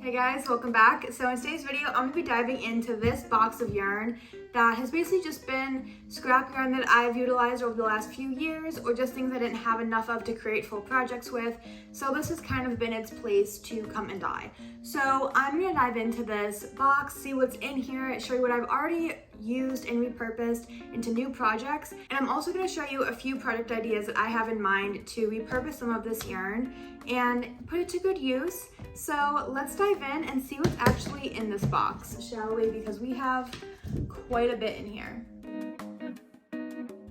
Hey guys, welcome back. So in today's video, I'm going to be diving into this box of yarn that has basically just been scrap yarn that I've utilized over the last few years, or just things I didn't have enough of to create full projects with. So this has kind of been its place to come and die. So I'm going to dive into this box, see what's in here, show you what I've already used and repurposed into new projects. And I'm also going to show you a few project ideas that I have in mind to repurpose some of this yarn and put it to good use. So let's dive in and see what's actually in this box, shall we? Because we have quite a bit in here.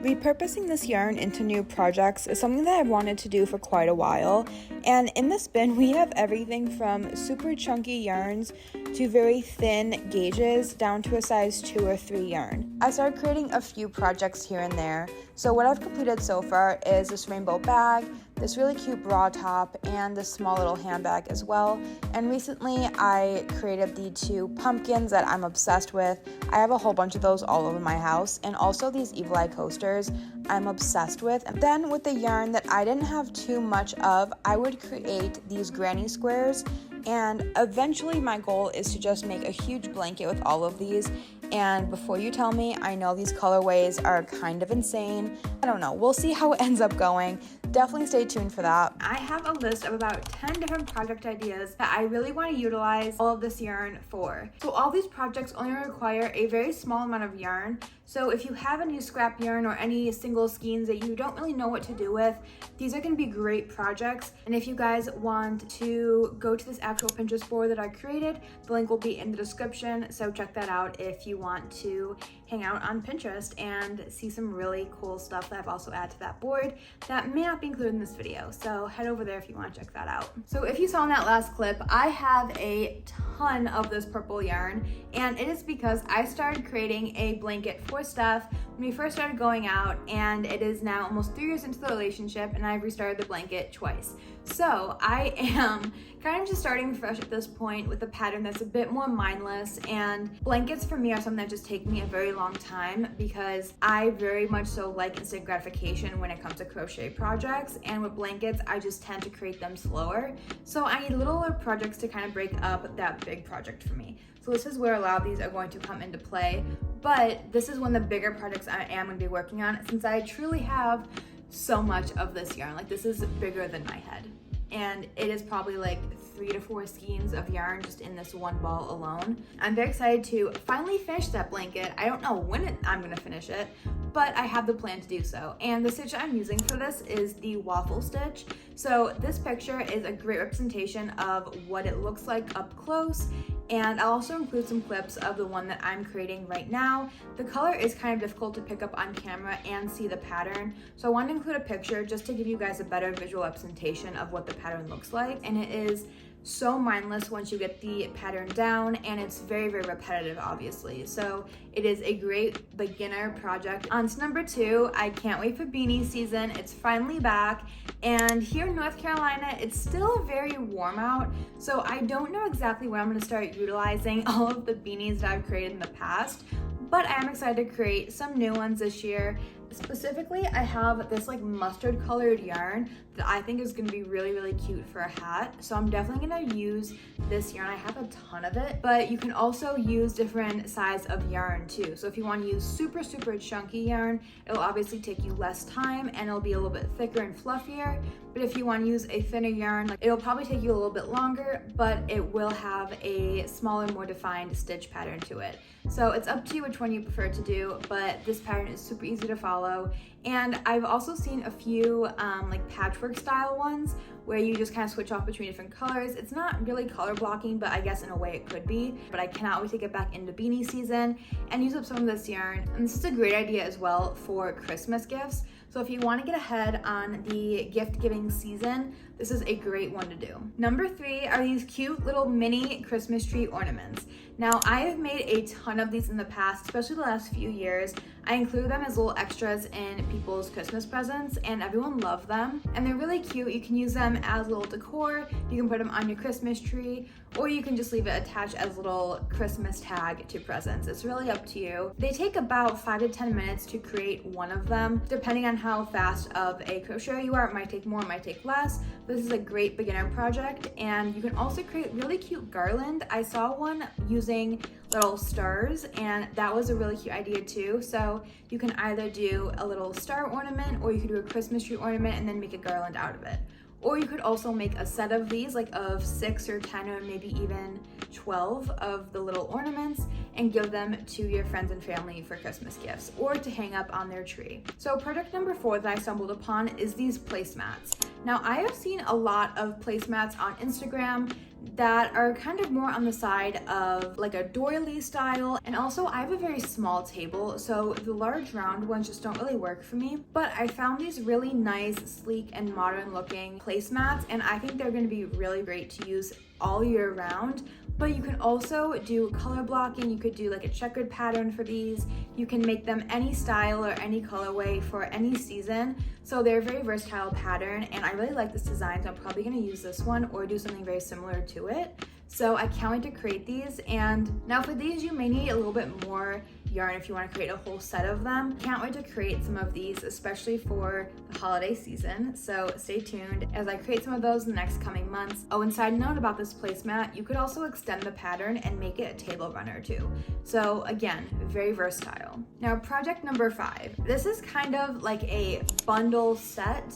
Repurposing this yarn into new projects is something that I've wanted to do for quite a while, and in this bin we have everything from super chunky yarns to very thin gauges down to a size 2 or 3 yarn. I started creating a few projects here and there, so what I've completed so far is this rainbow bag, this really cute bra top, and this small little handbag as well. And recently I created the 2 pumpkins that I'm obsessed with. I have a whole bunch of those all over my house, and also these evil eye coasters I'm obsessed with. And then with the yarn that I didn't have too much of, I would create these granny squares, and eventually my goal is to just make a huge blanket with all of these. And before you tell me, I know these colorways are kind of insane. I don't know, we'll see how it ends up going. Definitely stay tuned for that. I have a list of about 10 different project ideas that I really want to utilize all of this yarn for. So all these projects only require a very small amount of yarn. So if you have any scrap yarn or any single skeins that you don't really know what to do with, these are going to be great projects. And if you guys want to go to this actual Pinterest board that I created, the link will be in the description. So check that out if you want to hang out on Pinterest and see some really cool stuff that I've also added to that board that may not be included in this video. So head over there if you want to check that out. So if you saw in that last clip, I have a ton of this purple yarn, and it is because I started creating a blanket for Steph when we first started going out, and it is now almost 3 years into the relationship, and I've restarted the blanket twice. So I am kind of just starting fresh at this point with a pattern that's a bit more mindless, and blankets for me are something that just take me a very long time because I very much so like instant gratification when it comes to crochet projects, and with blankets I just tend to create them slower. So I need littler projects to kind of break up that big project for me. So this is where a lot of these are going to come into play, but this is one of the bigger projects I am going to be working on since I truly have so much of this yarn. Like, this is bigger than my head, and it is probably like 3 to 4 skeins of yarn just in this one ball alone. I'm very excited to finally finish that blanket. I don't know when I'm gonna finish it, but I have the plan to do so. And the stitch I'm using for this is the waffle stitch. So this picture is a great representation of what it looks like up close, and I'll also include some clips of the one that I'm creating right now. The color is kind of difficult to pick up on camera and see the pattern, so I wanted to include a picture just to give you guys a better visual representation of what the pattern looks like. And it is so mindless once you get the pattern down, and it's very, very repetitive, obviously. So it is a great beginner project. On to number 2, I can't wait for beanie season. It's finally back, and here in North Carolina, it's still very warm out, so I don't know exactly when I'm gonna start utilizing all of the beanies that I've created in the past, but I am excited to create some new ones this year. Specifically, I have this like mustard colored yarn that I think is going to be really, really cute for a hat. So I'm definitely going to use this yarn. I have a ton of it, but you can also use different size of yarn too. So if you want to use super, super chunky yarn, it'll obviously take you less time and it'll be a little bit thicker and fluffier. But if you want to use a thinner yarn, like, it'll probably take you a little bit longer, but it will have a smaller, more defined stitch pattern to it. So it's up to you which one you prefer to do, but this pattern is super easy to follow. And I've also seen a few like patchwork style ones where you just kind of switch off between different colors. It's not really color blocking, but I guess in a way it could be. But I cannot wait to get back into beanie season and use up some of this yarn. And this is a great idea as well for Christmas gifts. So if you want to get ahead on the gift giving season, this is a great one to do. Number 3 are these cute little mini Christmas tree ornaments. Now, I have made a ton of these in the past, especially the last few years. I include them as little extras in people's Christmas presents, and everyone loved them. And they're really cute. You can use them them as little decor. You can put them on your Christmas tree, or you can just leave it attached as a little Christmas tag to presents. It's really up to you. They take about 5 to 10 minutes to create one of them. Depending on how fast of a crocheter you are, it might take more, it might take less. This is a great beginner project, and you can also create really cute garland. I saw one using little stars, and that was a really cute idea too. So you can either do a little star ornament, or you could do a Christmas tree ornament and then make a garland out of it. Or you could also make a set of these, like of 6 or 10 or maybe even 12 of the little ornaments, and give them to your friends and family for Christmas gifts or to hang up on their tree. So project number 4 that I stumbled upon is these placemats. Now, I have seen a lot of placemats on Instagram that are kind of more on the side of like a doily style, and also I have a very small table, so the large round ones just don't really work for me. But I found these really nice, sleek, and modern looking placemats, and I think they're going to be really great to use all year round. But you can also do color blocking. You could do like a checkered pattern for these. You can make them any style or any colorway for any season. So they're a very versatile pattern, and I really like this design, so I'm probably gonna use this one or do something very similar to it. So I can't wait to create these. And now for these, you may need a little bit more yarn if you want to create a whole set of them. Can't wait to create some of these, especially for the holiday season. So stay tuned as I create some of those in the next coming months. Oh, and side note about this placemat, you could also extend the pattern and make it a table runner too. So again, very versatile. Now project number 5. This is kind of like a bundle set,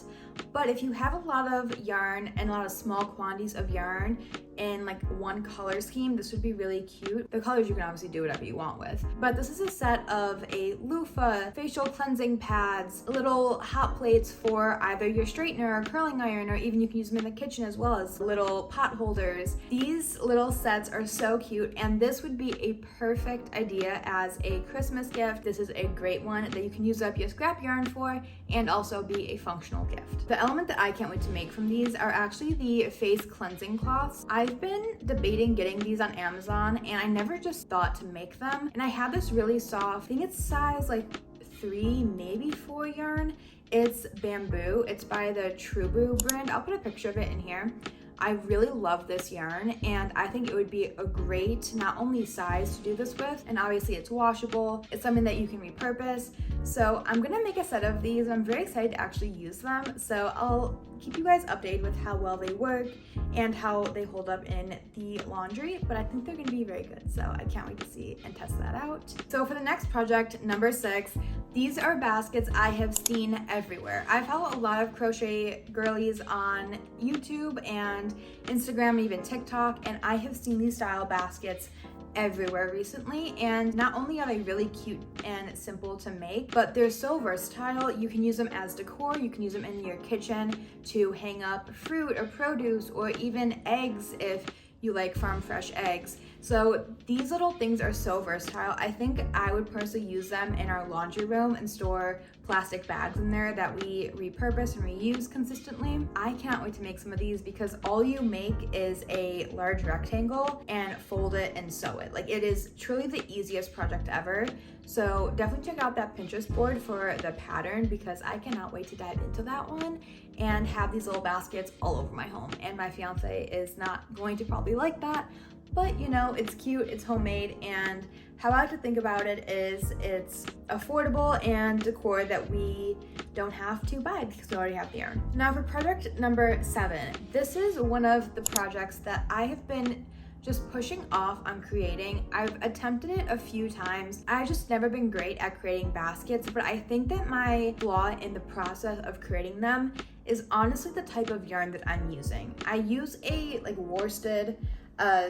but if you have a lot of yarn and a lot of small quantities of yarn in like one color scheme, this would be really cute. The colors you can obviously do whatever you want with, but this is a set of a loofah, facial cleansing pads, little hot plates for either your straightener or curling iron, or even you can use them in the kitchen as well as little pot holders. These little sets are so cute, and this would be a perfect idea as a Christmas gift. This is a great one that you can use up your scrap yarn for and also be a functional gift. The element that I can't wait to make from these are actually the face cleansing cloths. I've been debating getting these on Amazon, and I never just thought to make them. And I have this really soft, I think it's size like 3, maybe 4 yarn. It's bamboo. It's by the toooooo brand. I'll put a picture of it in here. I really love this yarn, and I think it would be a great not only size to do this with, and obviously it's washable, it's something that you can repurpose. So I'm gonna make a set of these. I'm very excited to actually use them, so I'll keep you guys updated with how well they work and how they hold up in the laundry, but I think they're gonna be very good, so I can't wait to see and test that out. So for the next project, number 6, these are baskets I have seen everywhere. I follow a lot of crochet girlies on YouTube and Instagram and even TikTok, and I have seen these style baskets everywhere recently. And not only are they really cute and simple to make, but they're so versatile. You can use them as decor, you can use them in your kitchen to hang up fruit or produce, or even eggs if you like farm fresh eggs. So these little things are so versatile. I think I would personally use them in our laundry room and store plastic bags in there that we repurpose and reuse consistently. I can't wait to make some of these because all you make is a large rectangle and fold it and sew it. Like, it is truly the easiest project ever. So definitely check out that Pinterest board for the pattern, because I cannot wait to dive into that one and have these little baskets all over my home. And my fiance is not going to probably like that, but you know, it's cute, it's homemade, and how I like to think about it is it's affordable and decor that we don't have to buy because we already have the yarn. Now for project number 7, this is one of the projects that I have been just pushing off on creating. I've attempted it a few times. I've just never been great at creating baskets, but I think that my flaw in the process of creating them is honestly the type of yarn that I'm using. I use a like worsted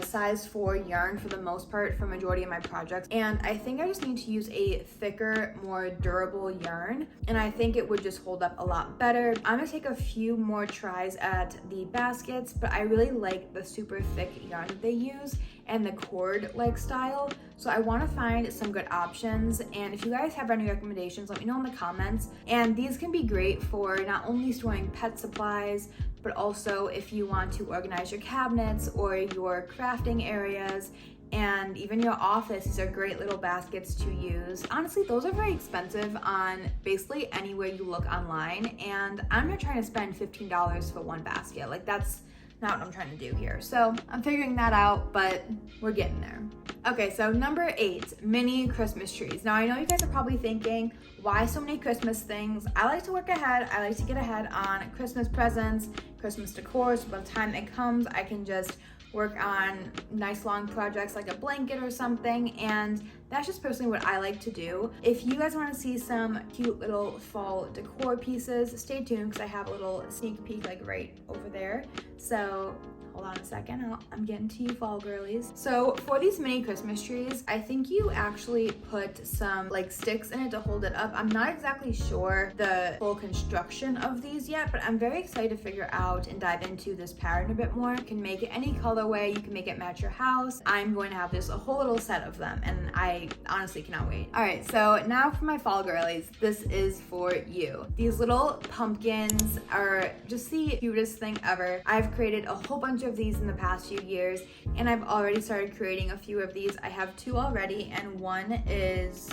size 4 yarn for the most part for majority of my projects, and I think I just need to use a thicker, more durable yarn, and I think it would just hold up a lot better. I'm gonna take a few more tries at the baskets, but I really like the super thick yarn that they use and the cord-like style, so I want to find some good options. And if you guys have any recommendations, let me know in the comments. And these can be great for not only storing pet supplies, but also if you want to organize your cabinets or your crafting areas. and even your office. These are great little baskets to use. Honestly, those are very expensive on basically anywhere you look online, and I'm not trying to spend $15 for one basket. Like, that's not what I'm trying to do here. So I'm figuring that out, but we're getting there. Okay, so number 8, mini Christmas trees. Now I know you guys are probably thinking, why so many Christmas things? I like to work ahead. I like to get ahead on Christmas presents, Christmas decor, so by the time it comes, I can just work on nice long projects like a blanket or something, and that's just personally what I like to do. If you guys want to see some cute little fall decor pieces, stay tuned because I have a little sneak peek like right over there. So hold on a second, I'm getting to you, fall girlies. So for these mini Christmas trees, I think you actually put some like sticks in it to hold it up. I'm not exactly sure the full construction of these yet, but I'm very excited to figure out and dive into this pattern a bit more. You can make it any colorway, you can make it match your house. I'm going to have just a whole little set of them, and I honestly cannot wait. All right, so now for my fall girlies, this is for you. These little pumpkins are just the cutest thing ever. I've created a whole bunch of these in the past few years, and I've already started creating a few of these. I have 2 already, and one is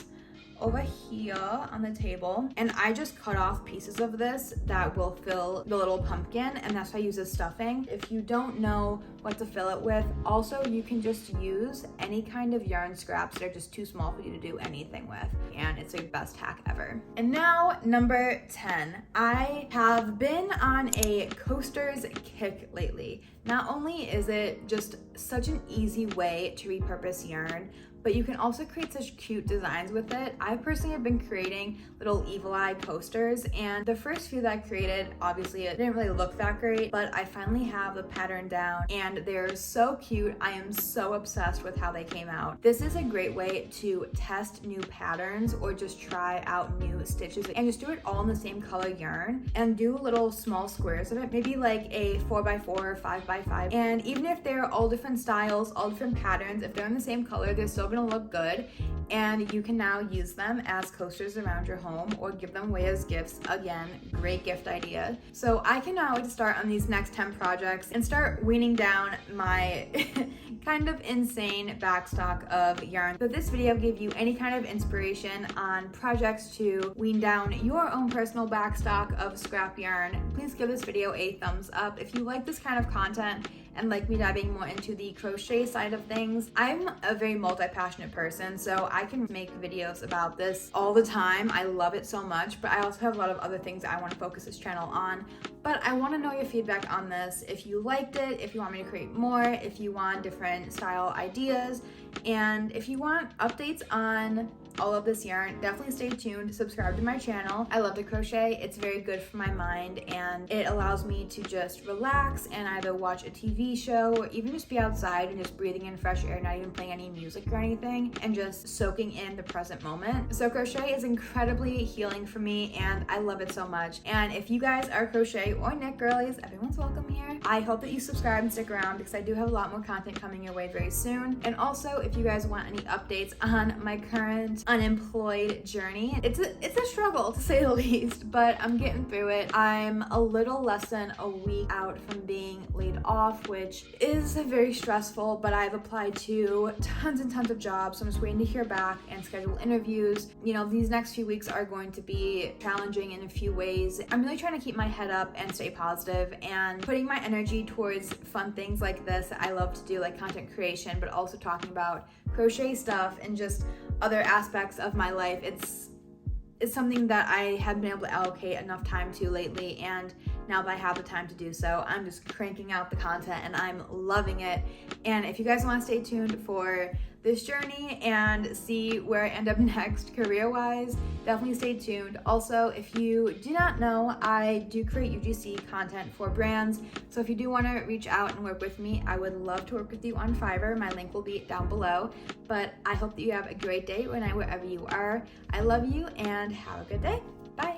over here on the table, and I just cut off pieces of this that will fill the little pumpkin, and that's why I use as stuffing. If you don't know what to fill it with, also you can just use any kind of yarn scraps that are just too small for you to do anything with, and it's the best hack ever. And now number 10, I have been on a coasters kick lately. Not only is it just such an easy way to repurpose yarn, but you can also create such cute designs with it. I personally have been creating little evil eye coasters, and the first few that I created, obviously it didn't really look that great, but I finally have the pattern down and they're so cute. I am so obsessed with how they came out. This is a great way to test new patterns or just try out new stitches, and just do it all in the same color yarn and do little small squares of it, maybe like a 4x4 or 5x5. And even if they're all different styles, all different patterns, if they're in the same color, they're still gonna look good, and you can now use them as coasters around your home or give them away as gifts. Again, great gift idea. So I cannot wait to start on these next 10 projects and start weaning down my kind of insane backstock of yarn. So if this video gave you any kind of inspiration on projects to wean down your own personal backstock of scrap yarn, please give this video a thumbs up. If you like this kind of content and like me diving more into the crochet side of things, I'm a very multi-passionate person, so I can make videos about this all the time. I love it so much, but I also have a lot of other things I want to focus this channel on. But I want to know your feedback on this. If you liked it, if you want me to create more, if you want different style ideas, and if you want updates on all of this yarn, definitely stay tuned, subscribe to my channel. I love to crochet. It's very good for my mind, and it allows me to just relax and either watch a TV show or even just be outside and just breathing in fresh air, not even playing any music or anything, and just soaking in the present moment. So crochet is incredibly healing for me, and I love it so much. And if you guys are crochet or knit girlies, everyone's welcome here. I hope that you subscribe and stick around because I do have a lot more content coming your way very soon. And also, if you guys want any updates on my current unemployed journey, it's a struggle to say the least, but I'm getting through it. I'm a little less than a week out from being laid off, which is very stressful, but I've applied to tons and tons of jobs, so I'm just waiting to hear back and schedule interviews. You know, these next few weeks are going to be challenging in a few ways. I'm really trying to keep my head up and stay positive and putting my energy towards fun things like this that I love to do, like content creation, but also talking about crochet stuff and just other aspects of my life. It's something that I haven't been able to allocate enough time to lately, and now that I have the time to do so, I'm just cranking out the content and I'm loving it. And if you guys want to stay tuned for this journey and see where I end up next career-wise, definitely stay tuned. Also, if you do not know, I do create UGC content for brands, so if you do want to reach out and work with me, I would love to work with you on Fiverr. My link will be down below. But I hope that you have a great day wherever you are. I love you and have a good day. Bye.